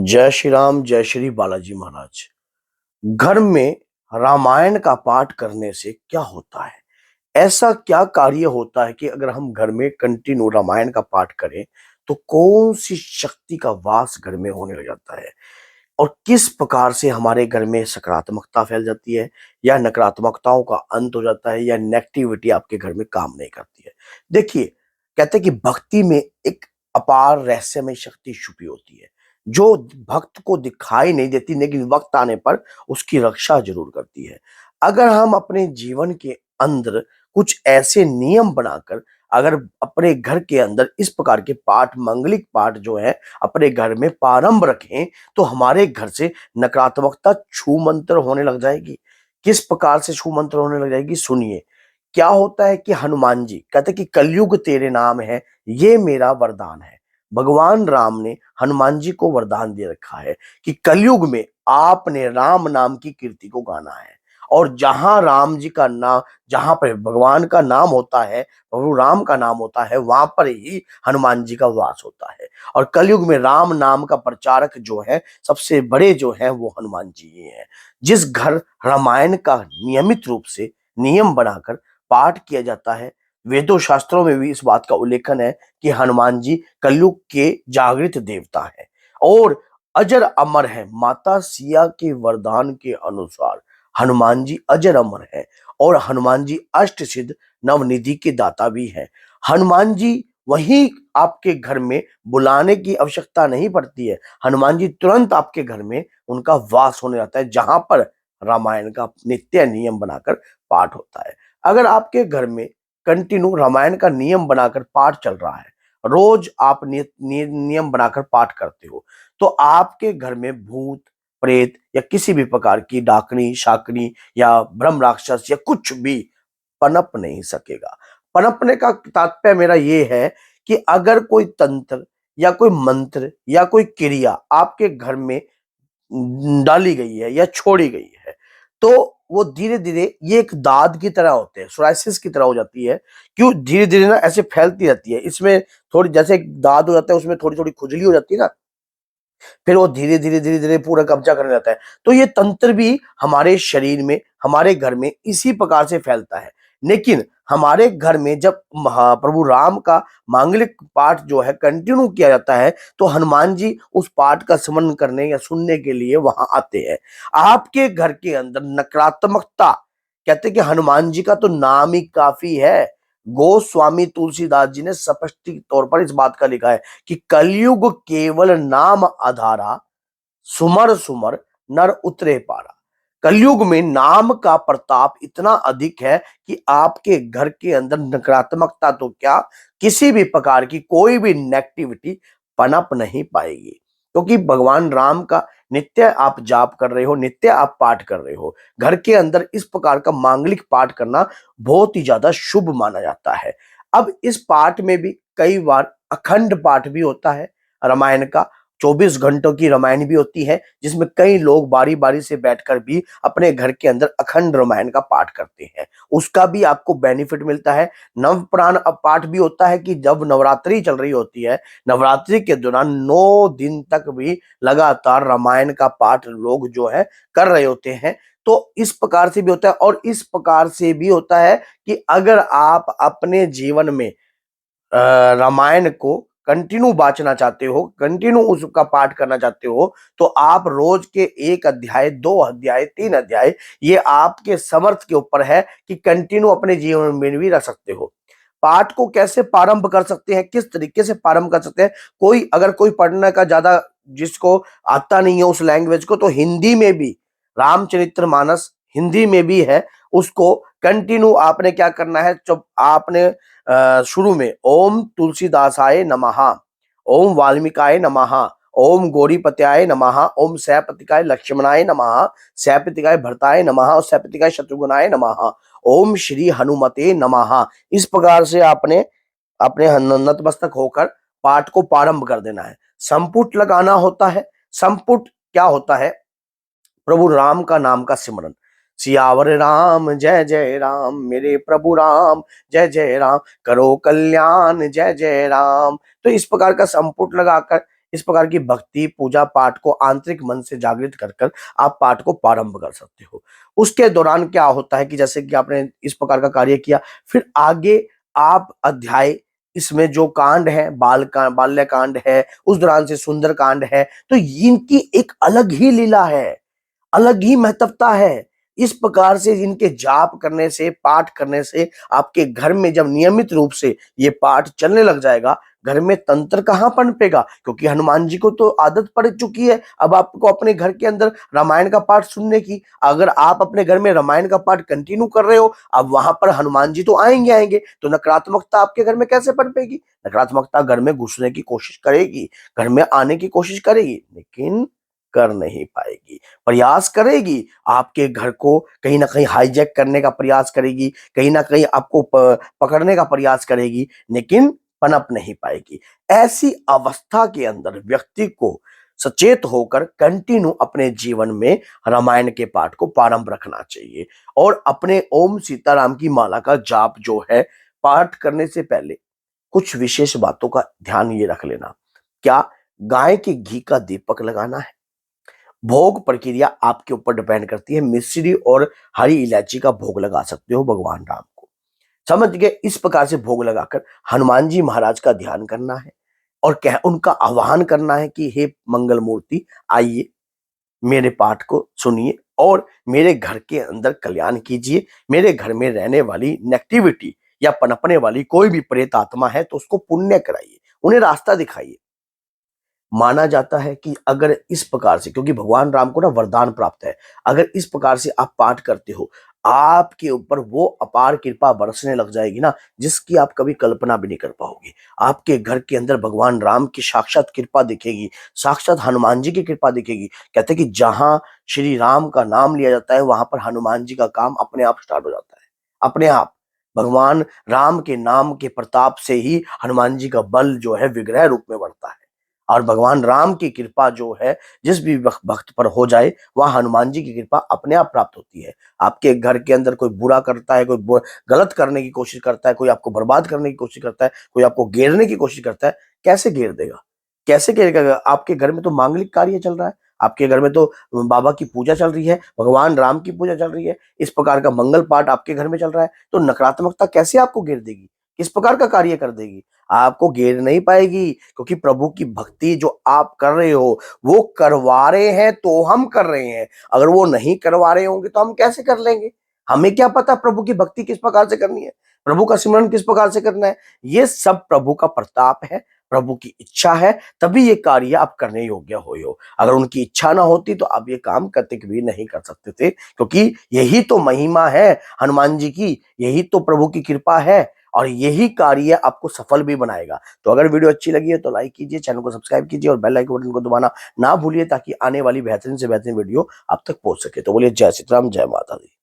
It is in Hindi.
जय श्री राम, जय श्री बालाजी महाराज। घर में रामायण का पाठ करने से क्या होता है? ऐसा क्या कार्य होता है कि अगर हम घर में कंटिन्यू रामायण का पाठ करें तो कौन सी शक्ति का वास घर में होने लग जाता है? और किस प्रकार से हमारे घर में सकारात्मकता फैल जाती है या नकारात्मकताओं का अंत हो जाता है या नेगेटिविटी आपके घर में काम नहीं करती है? देखिए, कहते हैं कि भक्ति में एक अपार रहस्यमय शक्ति छुपी होती है जो भक्त को दिखाई नहीं देती, लेकिन वक्त आने पर उसकी रक्षा जरूर करती है। अगर हम अपने जीवन के अंदर कुछ ऐसे नियम बनाकर अगर अपने घर के अंदर इस प्रकार के पाठ, मंगलिक पाठ जो है अपने घर में प्रारंभ रखें तो हमारे घर से नकारात्मकता छू मंतर होने लग जाएगी। किस प्रकार से छू मंतर होने लग जाएगी, सुनिए। क्या होता है कि हनुमान जी कहते कि कलयुग तेरे नाम है, ये मेरा वरदान है। भगवान राम ने हनुमान जी को वरदान दे रखा है कि कलयुग में आपने राम नाम की कीर्ति को गाना है। और जहां राम जी का नाम, जहां पर भगवान का नाम होता है, प्रभु राम का नाम होता है, वहां पर ही हनुमान जी का वास होता है। और कलयुग में राम नाम का प्रचारक जो है, सबसे बड़े जो है वो हनुमान जी ही हैं। जिस घर रामायण का नियमित रूप से नियम बनाकर पाठ किया जाता है, वेदों शास्त्रों में भी इस बात का उल्लेखन है कि हनुमान जी कलयुग के जागृत देवता हैं और अजर अमर है। माता सिया के वरदान के अनुसार हनुमान जी अजर अमर है और हनुमान जी अष्ट सिद्ध नवनिधि के दाता भी हैं। हनुमान जी वहीं आपके घर में बुलाने की आवश्यकता नहीं पड़ती है। हनुमान जी तुरंत आपके घर में उनका वास होने जाता है जहां पर रामायण का नित्य नियम बनाकर पाठ होता है। अगर आपके घर में कंटिन्यू रामायण का नियम बनाकर पाठ चल रहा है, रोज आप नियम बनाकर पाठ करते हो, तो आपके घर में भूत प्रेत या किसी भी प्रकार की डाकनी शाकनी या ब्रह्म राक्षस या कुछ भी पनप नहीं सकेगा। पनपने का तात्पर्य मेरा ये है कि अगर कोई तंत्र या कोई मंत्र या कोई क्रिया आपके घर में डाली गई है या छोड़ी गई है, तो वो धीरे धीरे ये एक दाद की तरह होते हैं, सोराइसिस की तरह हो जाती है। क्यों? धीरे धीरे ना ऐसे फैलती रहती है। इसमें थोड़ी जैसे एक दाद हो जाता है, उसमें थोड़ी थोड़ी खुजली हो जाती है ना, फिर वो धीरे धीरे पूरा कब्जा करने लगता है। तो ये तंत्र भी हमारे शरीर में, हमारे घर में इसी प्रकार से फैलता है। लेकिन हमारे घर में जब प्रभु राम का मांगलिक पाठ जो है कंटिन्यू किया जाता है, तो हनुमान जी उस पाठ का स्मरण करने या सुनने के लिए वहां आते हैं। आपके घर के अंदर नकारात्मकता, कहते हैं कि हनुमान जी का तो नाम ही काफी है। गोस्वामी तुलसीदास जी ने स्पष्ट तौर पर इस बात का लिखा है कि कलयुग केवल नाम आधारा, सुमर सुमर नर उतरे पारा। कलयुग में नाम का प्रताप इतना अधिक है कि आपके घर के अंदर नकारात्मकता तो क्या, किसी भी प्रकार की कोई भी नेगेटिविटी पनप नहीं पाएगी। क्योंकि भगवान राम का नित्य आप जाप कर रहे हो, नित्य आप पाठ कर रहे हो। घर के अंदर इस प्रकार का मांगलिक पाठ करना बहुत ही ज्यादा शुभ माना जाता है। अब इस पाठ में भी कई बार अखंड पाठ भी होता है। रामायण का 24 घंटों की रामायण भी होती है, जिसमें कई लोग बारी बारी से बैठकर भी अपने घर के अंदर अखंड रामायण का पाठ करते हैं। उसका भी आपको बेनिफिट मिलता है। नव पुराण पाठ भी होता है कि जब नवरात्रि चल रही होती है, नवरात्रि के दौरान 9 दिन तक भी लगातार रामायण का पाठ लोग जो है कर रहे होते हैं। तो इस प्रकार से भी होता है और इस प्रकार से भी होता है कि अगर आप अपने जीवन में रामायण को कंटिन्यू बाँचना चाहते हो, कंटिन्यू उसका पाठ करना चाहते हो, तो आप रोज के 1 अध्याय, 2 अध्याय, 3 अध्याय, ये आपके समर्थ के ऊपर है कि कंटिन्यू अपने जीवन में भी रख सकते हो। पाठ को कैसे प्रारंभ कर सकते हैं, किस तरीके से प्रारंभ कर सकते हैं? अगर कोई पढ़ने का ज़्यादा जिसको आता नहीं है उस लैंग्वेज को, तो हिंदी में भी रामचरितमानस हिंदी में भी है। उसको कंटिन्यू आपने क्या करना है, जब आपने शुरू में ओम तुलसीदासाय नमः, ओम वाल्मीकाय नमः, ओम गौरीपत्याय नमः, ओम सैपतिकाय लक्ष्मणाय नमः, सैपतिकाय भरताय नमः और सैपतिकाय शत्रुघ्नाय नमः, ओम श्री हनुमते नमः। इस प्रकार से आपने अपने नतमस्तक होकर पाठ को प्रारंभ कर देना है। संपुट लगाना होता है। संपुट क्या होता है? प्रभु राम का नाम का सिमरन। सियावर राम जय जय राम, मेरे प्रभु राम जय जय राम, करो कल्याण जय जय राम। तो इस प्रकार का संपुट लगाकर इस प्रकार की भक्ति पूजा पाठ को आंतरिक मन से जागृत कर कर आप पाठ को प्रारंभ कर सकते हो। उसके दौरान क्या होता है कि जैसे कि आपने इस प्रकार का कार्य किया, फिर आगे आप अध्याय इसमें जो कांड है, बाल्य कांड है, उस दौरान से सुंदर कांड है, तो इनकी एक अलग ही लीला है, अलग ही महत्वता है। इस प्रकार से इनके जाप करने से, पाठ करने से आपके घर में जब नियमित रूप से ये पाठ चलने लग जाएगा, घर में तंत्र कहाँ पनपेगा, क्योंकि हनुमान जी को तो आदत पड़ चुकी है अब आपको अपने घर के अंदर रामायण का पाठ सुनने की। अगर आप अपने घर में रामायण का पाठ कंटिन्यू कर रहे हो, अब वहां पर हनुमान जी तो आएंगे आएंगे, तो नकारात्मकता आपके घर में कैसे पनपेगी? नकारात्मकता घर में घुसने की कोशिश करेगी, घर में आने की कोशिश करेगी, लेकिन कर नहीं पाएगी। प्रयास करेगी, आपके घर को कहीं ना कहीं हाईजैक करने का प्रयास करेगी, कहीं ना कहीं आपको पकड़ने का प्रयास करेगी, लेकिन पनप नहीं पाएगी। ऐसी अवस्था के अंदर व्यक्ति को सचेत होकर कंटिन्यू अपने जीवन में रामायण के पाठ को प्रारंभ रखना चाहिए और अपने ओम सीताराम की माला का जाप जो है, पाठ करने से पहले कुछ विशेष बातों का ध्यान ये रख लेना। क्या गाय के घी का दीपक लगाना है? भोग प्रक्रिया आपके ऊपर डिपेंड करती है। मिश्री और हरी इलायची का भोग लगा सकते हो भगवान राम को। समझ गए? इस प्रकार से भोग लगाकर हनुमान जी महाराज का ध्यान करना है और कह उनका आह्वान करना है कि हे मंगल मूर्ति, आइए मेरे पाठ को सुनिए और मेरे घर के अंदर कल्याण कीजिए। मेरे घर में रहने वाली नेगेटिविटी या पनपने वाली कोई भी प्रेत आत्मा है तो उसको पुण्य कराइए, उन्हें रास्ता दिखाइए। माना जाता है कि अगर इस प्रकार से, क्योंकि भगवान राम को ना वरदान प्राप्त है, अगर इस प्रकार से आप पाठ करते हो, आपके ऊपर वो अपार कृपा बरसने लग जाएगी ना, जिसकी आप कभी कल्पना भी नहीं कर पाओगे। आपके घर के अंदर भगवान राम की साक्षात कृपा दिखेगी, साक्षात हनुमान जी की कृपा दिखेगी। कहते हैं कि जहां श्री राम का नाम लिया जाता है, वहां पर हनुमान जी का काम अपने आप स्टार्ट हो जाता है, अपने आप। भगवान राम के नाम के प्रताप से ही हनुमान जी का बल जो है विग्रह रूप में बढ़ता है। और भगवान राम की कृपा जो है जिस भी भक्त पर हो जाए, वह हनुमान जी की कृपा अपने आप प्राप्त होती है। आपके घर के अंदर कोई बुरा करता है, कोई गलत करने की कोशिश करता है, कोई आपको बर्बाद करने की कोशिश करता है, कोई आपको घेरने की कोशिश करता है, कैसे घेर देगा? कैसे घेरेगा? आपके घर में तो मांगलिक कार्य चल रहा है, आपके घर में तो बाबा की पूजा चल रही है, भगवान राम की पूजा चल रही है, इस प्रकार का मंगल पाठ आपके घर में चल रहा है, तो नकारात्मकता कैसे आपको घेर देगी? किस प्रकार का कार्य कर देगी? आपको घेर नहीं पाएगी, क्योंकि प्रभु की भक्ति जो आप कर रहे हो, वो करवा रहे हैं तो हम कर रहे हैं। अगर वो नहीं करवा रहे होंगे तो हम कैसे कर लेंगे? हमें क्या पता प्रभु की भक्ति किस प्रकार से करनी है, प्रभु का सिमरन किस प्रकार से करना है? ये सब प्रभु का प्रताप है, प्रभु की इच्छा है, तभी ये कार्य आप करने योग्य हो। अगर उनकी इच्छा ना होती तो आप ये काम करते भी नहीं कर सकते थे, क्योंकि यही तो महिमा है हनुमान जी की, यही तो प्रभु की कृपा है और यही कार्य आपको सफल भी बनाएगा। तो अगर वीडियो अच्छी लगी है तो लाइक कीजिए, चैनल को सब्सक्राइब कीजिए और बेल आइकन बटन को दबाना ना भूलिए, ताकि आने वाली बेहतरीन से बेहतरीन वीडियो आप तक पहुंच सके। तो बोलिए जय श्री राम, जय माता दी।